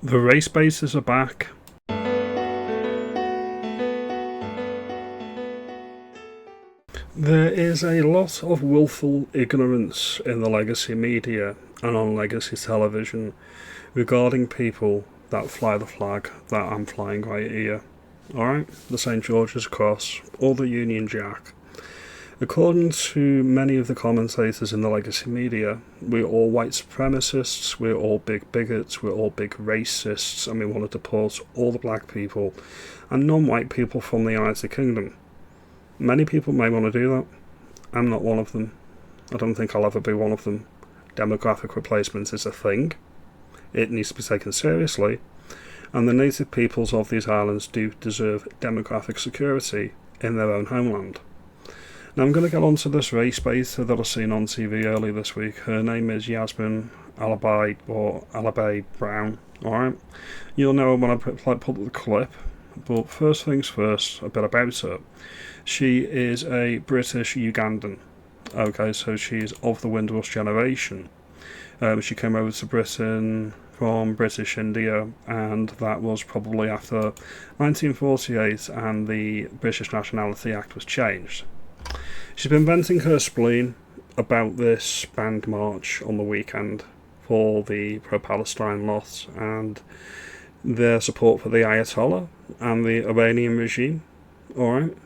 The race baiters are back. There is a lot of willful ignorance in the legacy media and on legacy television regarding people that fly the flag that I'm flying right here. Alright? The St. George's Cross or the Union Jack. According to many of the commentators in the legacy media, we're all white supremacists, we're all big bigots, we're all big racists, and we want to deport all the black people and non-white people from the United Kingdom. Many people may want to do that. I'm not one of them. I don't think I'll ever be one of them. Demographic replacement is a thing. It needs to be taken seriously, and the native peoples of these islands do deserve demographic security in their own homeland. Now I'm going to get onto this race baiter that I've seen on TV earlier this week. Her name is Yasmin Alibhai-Brown. Alright? You'll know when I put the clip. But first things first, a bit about her. She is a British Ugandan. Okay, so she's of the Windrush generation. She came over to Britain from British India, and that was probably after 1948 and the British Nationality Act was changed. She's been venting her spleen about this banned march on the weekend for the pro-Palestine lot and their support for the Ayatollah and the Iranian regime. Alright?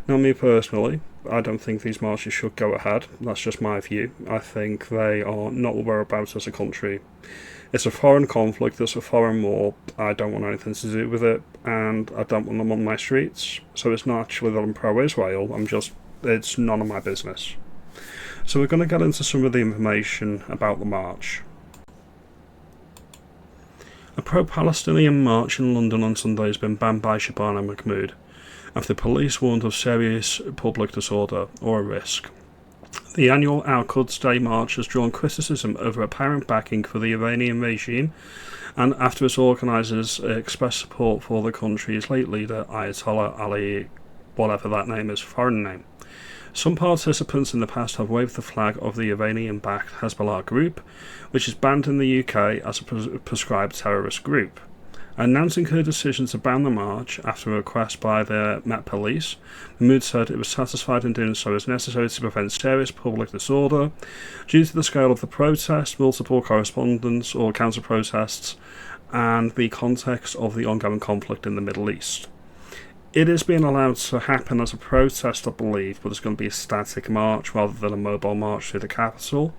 Now, me personally, I don't think these marches should go ahead. That's just my view. I think they are not what we're about as a country. It's a foreign conflict, it's a foreign war. I don't want anything to do with it, and I don't want them on my streets. So it's not actually that I'm pro-Israel, it's none of my business. So we're going to get into some of the information about the march. A pro-Palestinian march in London on Sunday has been banned by Shabana Mahmood after police warned of serious public disorder or a risk. The annual Our Quds Day march has drawn criticism over apparent backing for the Iranian regime and after its organisers expressed support for the country's late leader Ayatollah Ali, whatever that name is, foreign name. Some participants in the past have waved the flag of the Iranian-backed Hezbollah group, which is banned in the UK as a prescribed terrorist group. Announcing her decision to ban the march after a request by the Met Police, Mahmood said it was satisfied in doing so as necessary to prevent serious public disorder due to the scale of the protest, multiple correspondence or counter-protests, and the context of the ongoing conflict in the Middle East. It is being allowed to happen as a protest, I believe, but it's going to be a static march rather than a mobile march through the capital.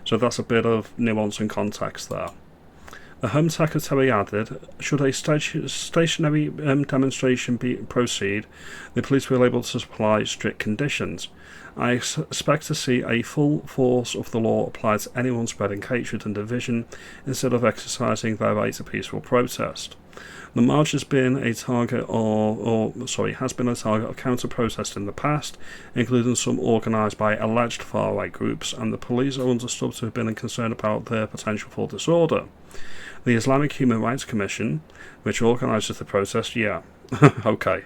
So that's a bit of nuance and context there. The Home Secretary added, should a stationary demonstration proceed, the police will be able to supply strict conditions. I expect to see a full force of the law applied to anyone spreading hatred and division instead of exercising their right to peaceful protest. The march has been a target of counter-protest in the past, including some organised by alleged far-right groups, and the police are understood to have been concerned about their potential for disorder. The Islamic Human Rights Commission, which organises the protest, okay,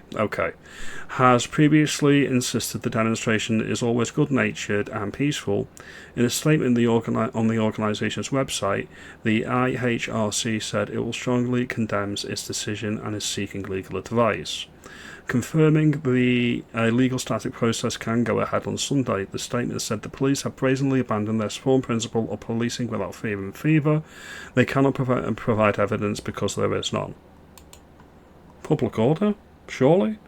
has previously insisted the demonstration is always good-natured and peaceful. In a statement on the organisation's website, the IHRC said it will strongly condemns its decision and is seeking legal advice. Confirming the legal static process can go ahead on Sunday, the statement said the police have brazenly abandoned their sworn principle of policing without fear and favour. They cannot provide evidence because there is none. Public order? Surely?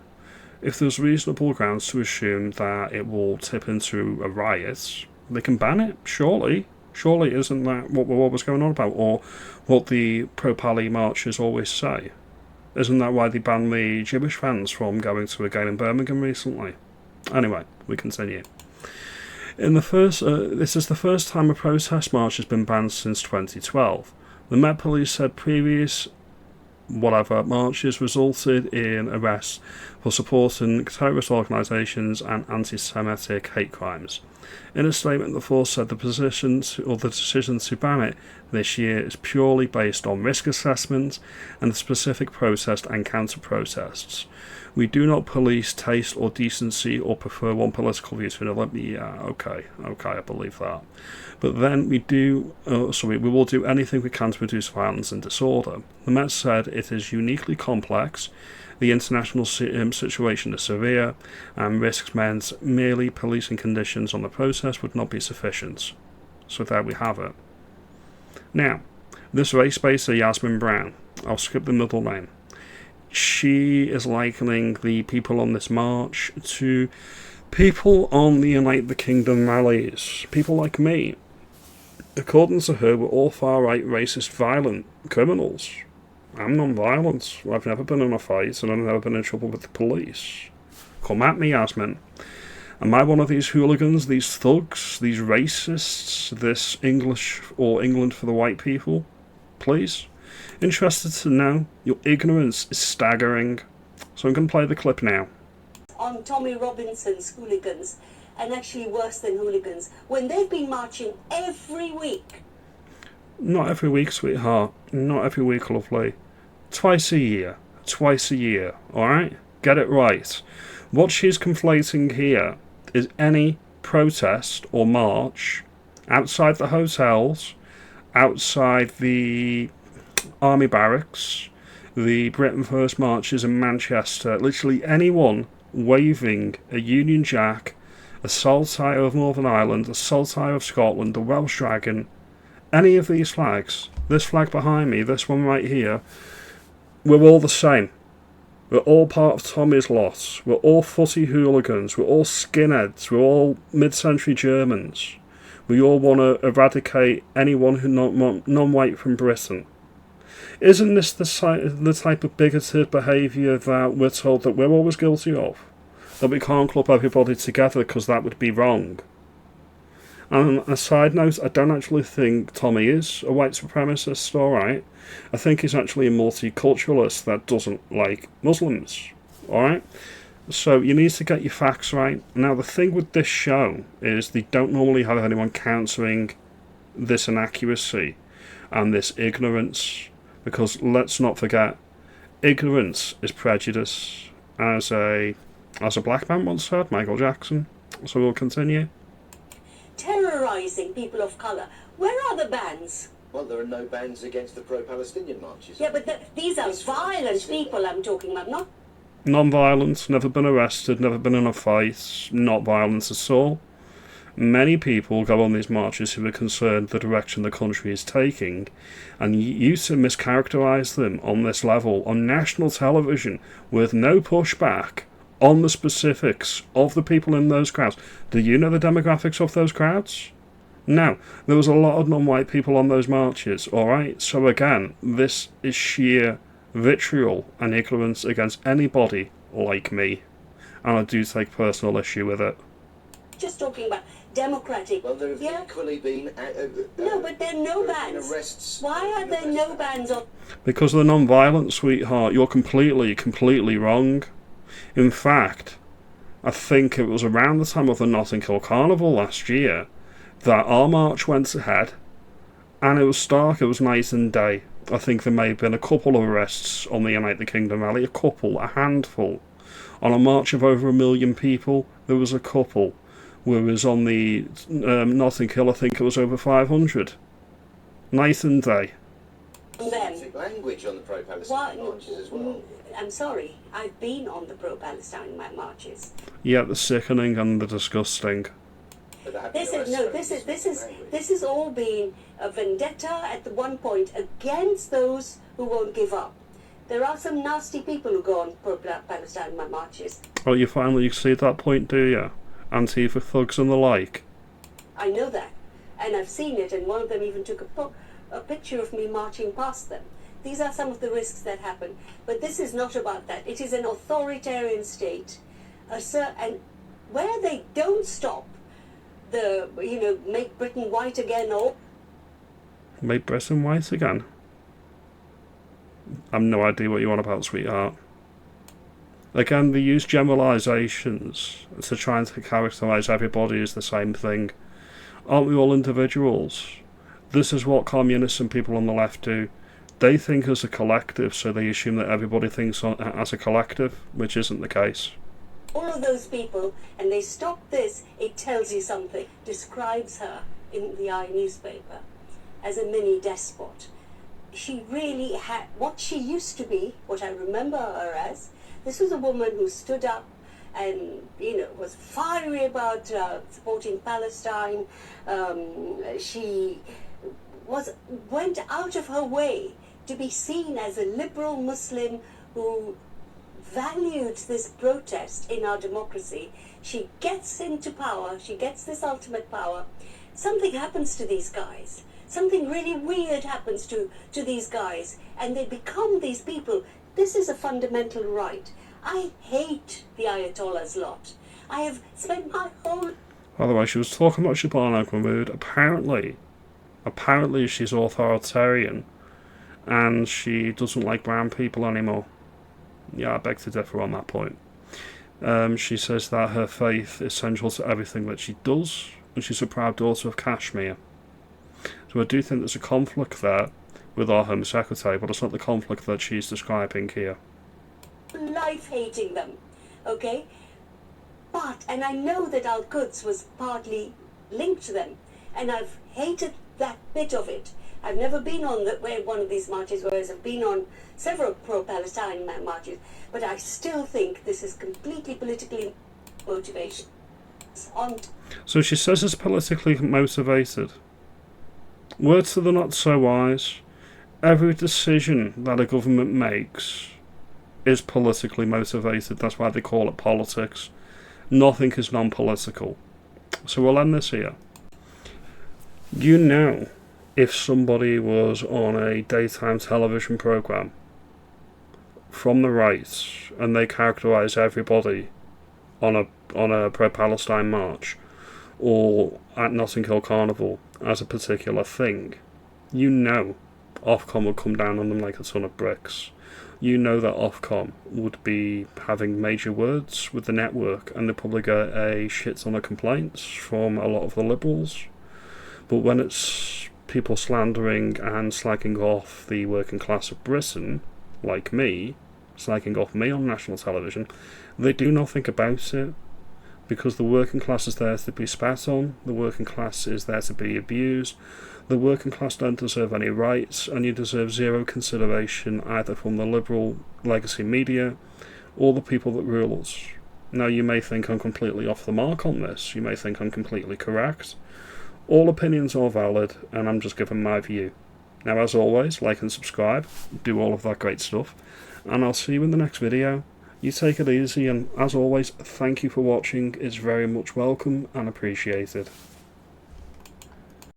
If there's reasonable grounds to assume that it will tip into a riot, they can ban it? Surely? Surely isn't that what was going on about, or what the pro-Pali marchers always say? Isn't that why they banned the Jewish fans from going to a game in Birmingham recently? Anyway, we continue. This is the first time a protest march has been banned since 2012. The Met Police said previous marches resulted in arrests for supporting terrorist organisations and anti-Semitic hate crimes. In a statement, the force said the decision to ban it this year is purely based on risk assessment and the specific protest and counter-protests. We do not police taste or decency or prefer one political view to another. Yeah, okay, I believe that. But then we will do anything we can to reduce violence and disorder. The Met said it is uniquely complex, the international situation is severe, and risks meant merely policing conditions on the protest would not be sufficient. So there we have it. Now, this race-baiter Yasmin Brown, I'll skip the middle name. She is likening the people on this march to people on the Unite the Kingdom rallies. People like me. According to her, we're all far-right, racist, violent criminals. I'm non-violent. I've never been in a fight and I've never been in trouble with the police. Come at me, Yasmin. Am I one of these hooligans, these thugs, these racists, this English or England for the white people? Please? Interested to know? Your ignorance is staggering. So I'm going to play the clip now. On Tommy Robinson's hooligans, and actually worse than hooligans, when they've been marching every week. Not every week, sweetheart. Not every week, lovely. Twice a year. Twice a year, alright? Get it right. What she's conflating here is any protest or march outside the hotels, outside the army barracks, the Britain First marches in Manchester, literally anyone waving a Union Jack, a Saltire of Northern Ireland, a Saltire of Scotland, a Welsh Dragon, any of these flags, this flag behind me, this one right here, we're all the same. We're all part of Tommy's lot. We're all footy hooligans. We're all skinheads. We're all mid-century Germans. We all want to eradicate anyone who's non-white from Britain. Isn't this the type of bigoted behaviour that we're told that we're always guilty of? That we can't club everybody together because that would be wrong? And a side note, I don't actually think Tommy is a white supremacist, alright? I think he's actually a multiculturalist that doesn't like Muslims, alright? So you need to get your facts right. Now the thing with this show is they don't normally have anyone countering this inaccuracy and this ignorance, because let's not forget, ignorance is prejudice, as a black man once said, Michael Jackson. So we'll continue. Terrorising people of colour. Where are the bans? Well, there are no bans against the pro-Palestinian marches. Yeah, but these are violent people I'm talking about, not... Non-violent, never been arrested, never been in a fight, not violent at all. Many people go on these marches who are concerned the direction the country is taking, and you to mischaracterise them on this level, on national television, with no pushback on the specifics of the people in those crowds. Do you know the demographics of those crowds? No, there was a lot of non-white people on those marches, alright? So again, this is sheer vitriol and ignorance against anybody like me, and I do take personal issue with it. Just talking about democratic. Well, there have equally been... no, but there are no bans. Arrests. Why are there no bans on... Because they're non-violent, sweetheart. You're completely wrong. In fact, I think it was around the time of the Notting Hill Carnival last year that our march went ahead, and it was stark, it was night and day. I think there may have been a couple of arrests on the Unite the Kingdom rally, a handful. On a march of over 1 million people, there was a couple. Whereas on the Notting Hill, I think it was over 500. Night and day. Language on the pro-Palestinian marches as well. I'm sorry, I've been on the pro-Palestine marches. Yeah, the sickening and the disgusting. This has all been a vendetta at the one point against those who won't give up. There are some nasty people who go on pro-Palestine marches. Oh, you finally see that point, do you? Antifa thugs and the like. I know that, and I've seen it, and one of them even took a picture of me marching past them. These are some of the risks that happen, but this is not about that. It is an authoritarian state, and where they don't stop make Britain white again, or make Britain white again. I've no idea what you want about, sweetheart. Again, they use generalisations to try and characterise everybody as the same thing. Aren't we all individuals? This is what communists and people on the left do. They think as a collective, so they assume that everybody thinks as a collective, which isn't the case. All of those people, and they stop this, it tells you something. Describes her in the newspaper as a mini despot. She really had what she used to be, what I remember her as. This was a woman who stood up and, was fiery about supporting Palestine. She went out of her way to be seen as a liberal Muslim who valued this protest in our democracy. She gets into power, she gets this ultimate power. Something happens to these guys. Something really weird happens to these guys, and they become these people. This is a fundamental right. I hate the Ayatollah's lot. I have spent my whole... By the way, she was talking about Shabana Mahmood. Apparently she's authoritarian, and she doesn't like brown people anymore. Yeah, I beg to differ on that point. She says that her faith is central to everything that she does, and she's a proud daughter of Kashmir. So I do think there's a conflict there with our Home Secretary, but it's not the conflict that she's describing here. Life hating them, okay? But, and I know that Al-Quds was partly linked to them, and I've hated that bit of it. I've never been on one of these marches, whereas I've been on several pro-Palestine marches, but I still think this is completely politically motivated. So she says it's politically motivated. Words to the not so wise. Every decision that a government makes is politically motivated. That's why they call it politics. Nothing is non-political. So we'll end this here. If somebody was on a daytime television programme from the right and they characterise everybody on a pro-Palestine march or at Notting Hill Carnival as a particular thing, Ofcom would come down on them like a ton of bricks. That Ofcom would be having major words with the network, and they'd probably get a shit ton of complaints from a lot of the liberals. But when it's people slandering and slagging off the working class of Britain, like me, slagging off me on national television, they do nothing about it, because the working class is there to be spat on, the working class is there to be abused, the working class don't deserve any rights, and you deserve zero consideration either from the liberal legacy media or the people that rule us. Now, you may think I'm completely off the mark on this, you may think I'm completely correct. All opinions are valid, and I'm just giving my view. Now, as always, like and subscribe, do all of that great stuff, and I'll see you in the next video. You take it easy, and as always, thank you for watching. It's very much welcome and appreciated.